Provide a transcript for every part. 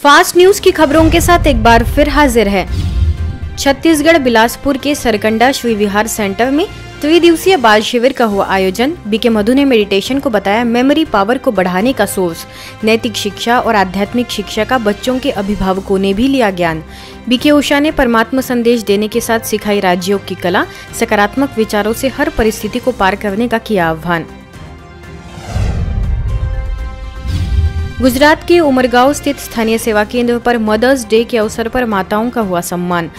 Fast news की खबरों के साथ एक बार फिर हाजिर है। छत्तीसगढ़ बिलासपुर के सरकंडा श्री विहार सेंटर में त्रिदिवसीय बाल शिविर का हुआ आयोजन। बीके मधु ने मेडिटेशन को बताया मेमोरी पावर को बढ़ाने का सोर्स। नैतिक शिक्षा और आध्यात्मिक शिक्षा का बच्चों के अभिभावकों ने भी लिया ज्ञान। बीके उषा ने परमात्मा संदेश देने के साथ सिखाई राजयोग की कला। सकारात्मक विचारों से हर परिस्थिति को पार करने का किया आह्वान। गुजरात के उमरगांव स्थित स्थानीय सेवा केंद्र पर मदर्स डे के अवसर पर माताओं का हुआ सम्मान।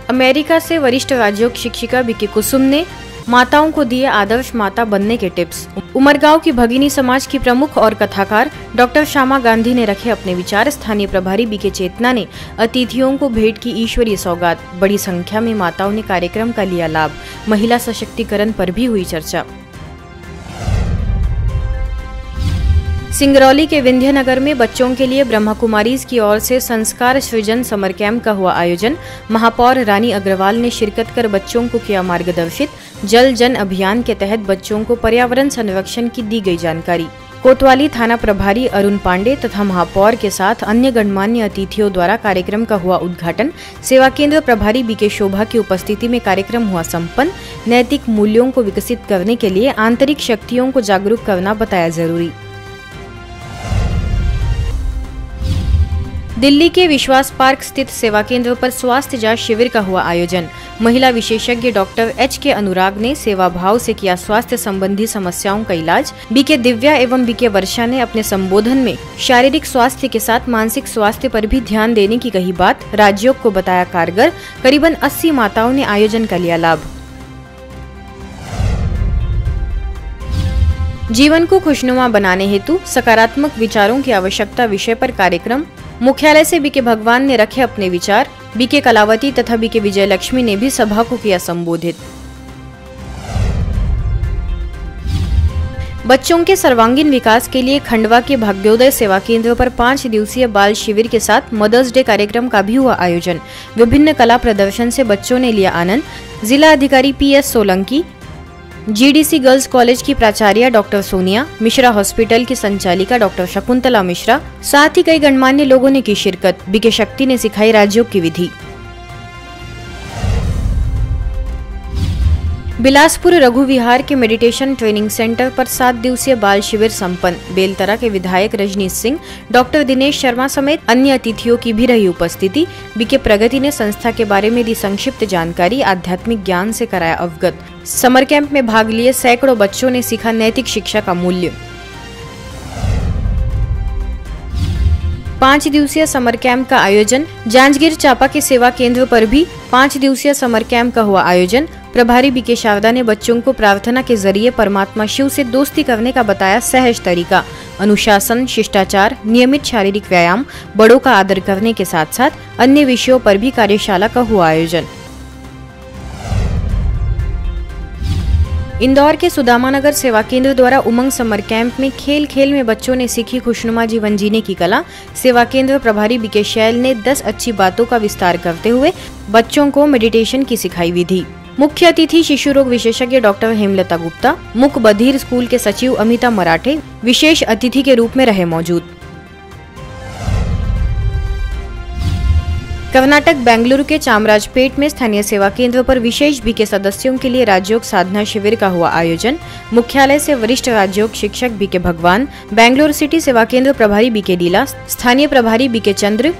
अमेरिका से वरिष्ठ राजयोग शिक्षिका बीके कुसुम ने माताओं को दिए आदर्श माता बनने के टिप्स। उमरगांव की भगिनी समाज की प्रमुख और कथाकार डॉक्टर श्यामा गांधी ने रखे अपने विचार। स्थानीय प्रभारी बीके चेतना ने अतिथियों को भेंट की ईश्वरीय सौगात। बड़ी संख्या में माताओं ने कार्यक्रम का लिया लाभ। महिला सशक्तिकरण पर भी हुई चर्चा। सिंगरौली के विंध्यनगर में बच्चों के लिए ब्रह्मा कुमारीज की ओर से संस्कार सृजन समर कैंप का हुआ आयोजन। महापौर रानी अग्रवाल ने शिरकत कर बच्चों को किया मार्गदर्शित। जल जन अभियान के तहत बच्चों को पर्यावरण संरक्षण की दी गई जानकारी। कोतवाली थाना प्रभारी अरुण पांडे तथा महापौर के साथ अन्य गणमान्य अतिथियों द्वारा कार्यक्रम का हुआ उद्घाटन। सेवा केंद्र प्रभारी बीके शोभा की उपस्थिति में कार्यक्रम हुआ संपन्न। नैतिक मूल्यों को विकसित करने के लिए आंतरिक शक्तियों को जागरूक करना बताया जरूरी। दिल्ली के विश्वास पार्क स्थित सेवा केंद्र पर स्वास्थ्य जांच शिविर का हुआ आयोजन। महिला विशेषज्ञ डॉक्टर एच.के. अनुराग ने सेवा भाव से किया स्वास्थ्य संबंधी समस्याओं का इलाज। बीके दिव्या एवं बीके वर्षा ने अपने संबोधन में शारीरिक स्वास्थ्य के साथ मानसिक स्वास्थ्य पर भी ध्यान देने की कही बात। राजयोग को बताया कारगर। करीबन 80 माताओं ने आयोजन का लिया लाभ। जीवन को खुशनुमा बनाने हेतु सकारात्मक विचारों की आवश्यकता विषय पर कार्यक्रम। मुख्यालय से बीके भगवान ने रखे अपने विचार। बीके कलावती तथा बीके विजय लक्ष्मी ने भी सभा को किया संबोधित। बच्चों के सर्वांगीण विकास के लिए खंडवा के भाग्योदय सेवा केंद्र पर 5 दिवसीय बाल शिविर के साथ मदर्स डे कार्यक्रम का भी हुआ आयोजन। विभिन्न कला प्रदर्शन से बच्चों ने लिया आनंद। जिला अधिकारी P S. Solanki, GDC girls college की प्राचार्य डॉक्टर सोनिया, मिश्रा हॉस्पिटल की संचालिका डॉक्टर शकुंतला मिश्रा, साथ ही कई गणमान्य लोगों ने की शिरकत। बीके शक्ति ने सिखाई राजयोग की विधि। बिलासपुर रघु विहार के मेडिटेशन ट्रेनिंग सेंटर पर 7 दिवसीय बाल शिविर संपन्न। बेलतरा के विधायक रजनीश सिंह, डॉक्टर दिनेश शर्मा समेत अन्य अतिथियों की भी रही उपस्थिति। बीके प्रगति ने संस्था के बारे में दी संक्षिप्त जानकारी। आध्यात्मिक ज्ञान से कराया अवगत। समर कैंप में भाग लिए सैकड़ों बच्चों ने सीखा नैतिक शिक्षा का मूल्य। 5 दिवसीय समर कैंप का आयोजन। जांजगीर चांपा के सेवा केंद्र पर भी 5 दिवसीय समर कैंप का हुआ आयोजन। प्रभारी बीके शारदा ने बच्चों को प्रार्थना के जरिए परमात्मा शिव से दोस्ती करने का बताया सहज तरीका। अनुशासन, शिष्टाचार, नियमित शारीरिक व्यायाम, बड़ों का आदर करने के साथ साथ अन्य विषयों पर भी कार्यशाला का हुआ आयोजन। इंदौर के सुदामानगर सेवा केंद्र द्वारा उमंग समर कैंप में खेल खेल में बच्चों ने सीखी खुशनुमा जीवन जीने की कला। सेवा केंद्र प्रभारी बीके शैल ने 10 अच्छी बातों का विस्तार करते हुए बच्चों को मेडिटेशन की सिखाई विधि। मुख्य अतिथि शिशु रोग विशेषज्ञ डॉक्टर हेमलता गुप्ता, मुक बधिर स्कूल के सचिव अमिता मराठे विशेष अतिथि के रूप में रहे मौजूद। कर्नाटक बेंगलुरु के चामराजपेट में स्थानीय सेवा केंद्र पर विशेष बीके सदस्यों के लिए राजयोग साधना शिविर का हुआ आयोजन। मुख्यालय से वरिष्ठ राजयोग शिक्षक बीके भगवान, बेंगलुरु सिटी सेवा केंद्र प्रभारी बीके डीला, स्थानीय प्रभारी बीके चंद्र,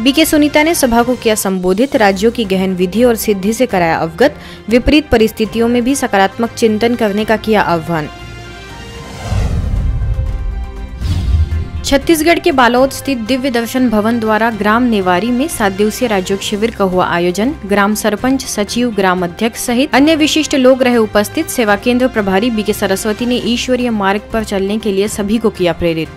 बीके सुनीता ने सभा को किया संबोधित। राज्यों की गहन विधि और सिद्धि से कराया अवगत। विपरीत परिस्थितियों में भी सकारात्मक चिंतन करने का किया आह्वान। छत्तीसगढ़ के बालोद स्थित दिव्य दर्शन भवन द्वारा ग्राम नेवारी में 7 दिवसीय राजयोग शिविर का हुआ आयोजन। ग्राम सरपंच, सचिव, ग्राम अध्यक्ष सहित अन्य विशिष्ट लोग रहे उपस्थित। सेवा केंद्र प्रभारी बीके सरस्वती ने ईश्वरीय मार्ग पर चलने के लिए सभी को किया प्रेरित।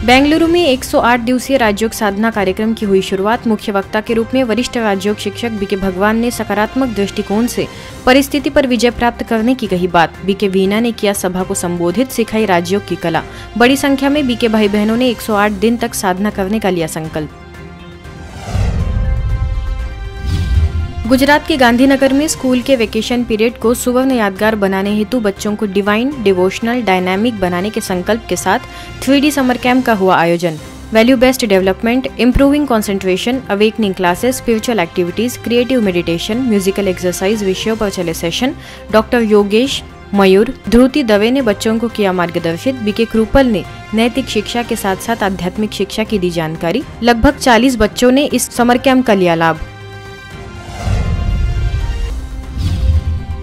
बेंगलुरु में 108 दिवसीय राजयोग साधना कार्यक्रम की हुई शुरुआत। मुख्य वक्ता के रूप में वरिष्ठ राजयोग शिक्षक बीके भगवान ने सकारात्मक दृष्टिकोण से परिस्थिति पर विजय प्राप्त करने की कही बात। बीके वीना ने किया सभा को संबोधित, सिखाई राजयोग की कला। बड़ी संख्या में बीके भाई बहनों ने 108 दिन तक साधना करने का लिया संकल्प। गुजरात के गांधीनगर में स्कूल के वेकेशन पीरियड को सुवर्ण यादगार बनाने हेतु बच्चों को डिवाइन, डिवोशनल, डायनामिक बनाने के संकल्प के साथ 3D समर कैंप का हुआ आयोजन। Value based development, improving concentration, awakening classes, spiritual activities, creative meditation, musical exercise विषयों पर चले सेशन। डॉक्टर योगेश, मयूर, ध्रुति दवे ने बच्चों को किया मार्गदर्शित। बीके कृपल ने नैतिक शिक्षा के साथ साथ आध्यात्मिक शिक्षा की दी जानकारी। लगभग 40 बच्चों ने इस समर कैंप का लिया लाभ।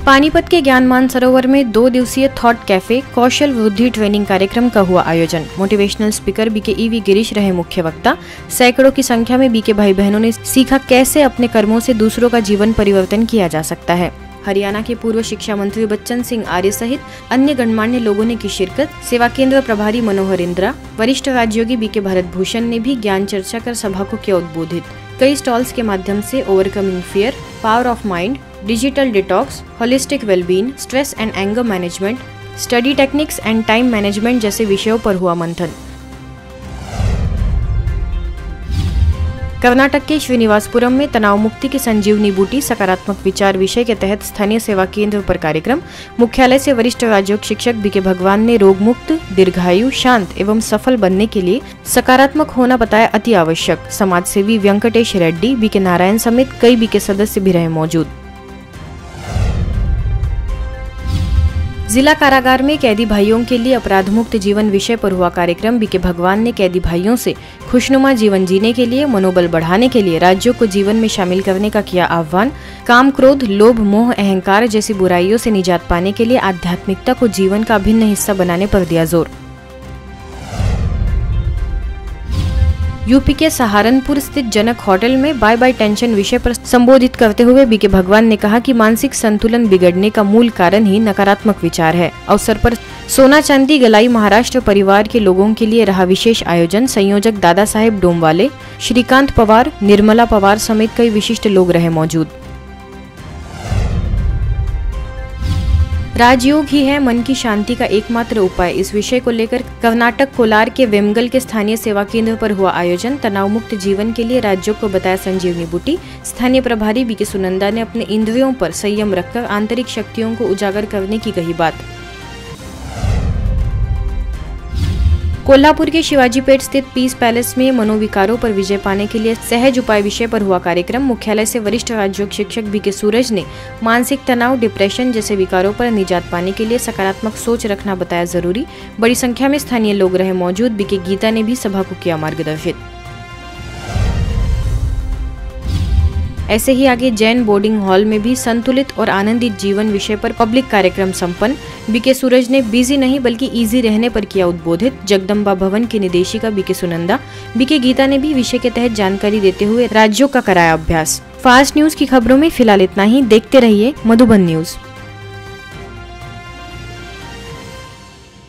पानीपत के ज्ञान मानसरोवर में 2 दिवसीय थॉट कैफे कौशल वृद्धि ट्रेनिंग कार्यक्रम का हुआ आयोजन। Motivational speaker BK EV Girish रहे मुख्य वक्ता। सैकड़ों की संख्या में बीके भाई बहनों ने सीखा कैसे अपने कर्मों से दूसरों का जीवन परिवर्तन किया जा सकता है। हरियाणा के पूर्व शिक्षा मंत्री बच्चन सिंह आर्य सहित अन्य गणमान्य लोगों ने की शिरकत। सेवा केंद्र प्रभारी मनोहर इंद्रा, वरिष्ठ राज्योगी बीके भरत भूषण ने भी ज्ञान चर्चा कर सभा को किया उद्बोधित। कई स्टॉल्स के माध्यम से overcoming fear, power of mind, digital detox, holistic wellbeing, stress and anger management, study techniques and time management जैसे विषयों पर हुआ मंथन। कर्नाटक के श्रीनिवासपुरम में तनाव मुक्ति की संजीवनी बूटी सकारात्मक विचार विषय के तहत स्थानीय सेवा केंद्र पर कार्यक्रम। मुख्यालय से वरिष्ठ राजयोग शिक्षक बीके भगवान ने रोग मुक्त, दीर्घायु, शांत एवं सफल बनने के लिए सकारात्मक होना बताया अति आवश्यक। समाज सेवी वेंकटेश रेड्डी, बीके नारायण समेत कई बीके सदस्य भी रहे मौजूद। जिला कारागार में कैदी भाइयों के लिए अपराध मुक्त जीवन विषय पर हुआ कार्यक्रम। बीके भगवान ने कैदी भाइयों से खुशनुमा जीवन जीने के लिए, मनोबल बढ़ाने के लिए राज्यों को जीवन में शामिल करने का किया आह्वान। काम, क्रोध, लोभ, मोह, अहंकार जैसी बुराइयों से निजात पाने के लिए आध्यात्मिकता को जीवन का अभिन्न हिस्सा बनाने पर दिया जोर। यूपी के सहारनपुर स्थित जनक होटल में बाय बाय टेंशन विषय पर संबोधित करते हुए बीके भगवान ने कहा कि मानसिक संतुलन बिगड़ने का मूल कारण ही नकारात्मक विचार है। अवसर पर सोना चांदी गलाई महाराष्ट्र परिवार के लोगों के लिए रहा विशेष आयोजन। संयोजक दादा साहेब डोमवाले, श्रीकांत पवार, निर्मला पवार समेत कई विशिष्ट लोग रहे मौजूद। राजयोग ही है मन की शांति का एकमात्र उपाय। इस विषय को लेकर कर्नाटक कोलार के वेमगल के स्थानीय सेवा केंद्र पर हुआ आयोजन। तनाव मुक्त जीवन के लिए राजयोग को बताया संजीवनी बूटी। स्थानीय प्रभारी बीके सुनंदा ने अपने इंद्रियों पर संयम रखकर आंतरिक शक्तियों को उजागर करने की कही बात। कोल्हापुर के शिवाजी पेट स्थित पीस पैलेस में मनोविकारों पर विजय पाने के लिए सहज उपाय विषय पर हुआ कार्यक्रम। मुख्यालय से वरिष्ठ राजयोग शिक्षक बीके सूरज ने मानसिक तनाव, डिप्रेशन जैसे विकारों पर निजात पाने के लिए सकारात्मक सोच रखना बताया जरूरी। बड़ी संख्या में स्थानीय लोग रहे मौजूद। बीके गीता ने भी सभा को किया मार्गदर्शित। ऐसे ही आगे जैन बोर्डिंग हॉल में भी संतुलित और आनंदित जीवन विषय पर पब्लिक कार्यक्रम संपन्न। बीके सूरज ने बिजी नहीं बल्कि इजी रहने पर किया उद्बोधित। जगदम्बा भवन की निदेशिका बीके सुनंदा, बीके गीता ने भी विषय के तहत जानकारी देते हुए राज्यों का कराया अभ्यास। फास्ट न्यूज की खबरों में फिलहाल इतना ही। देखते रहिए मधुबन न्यूज।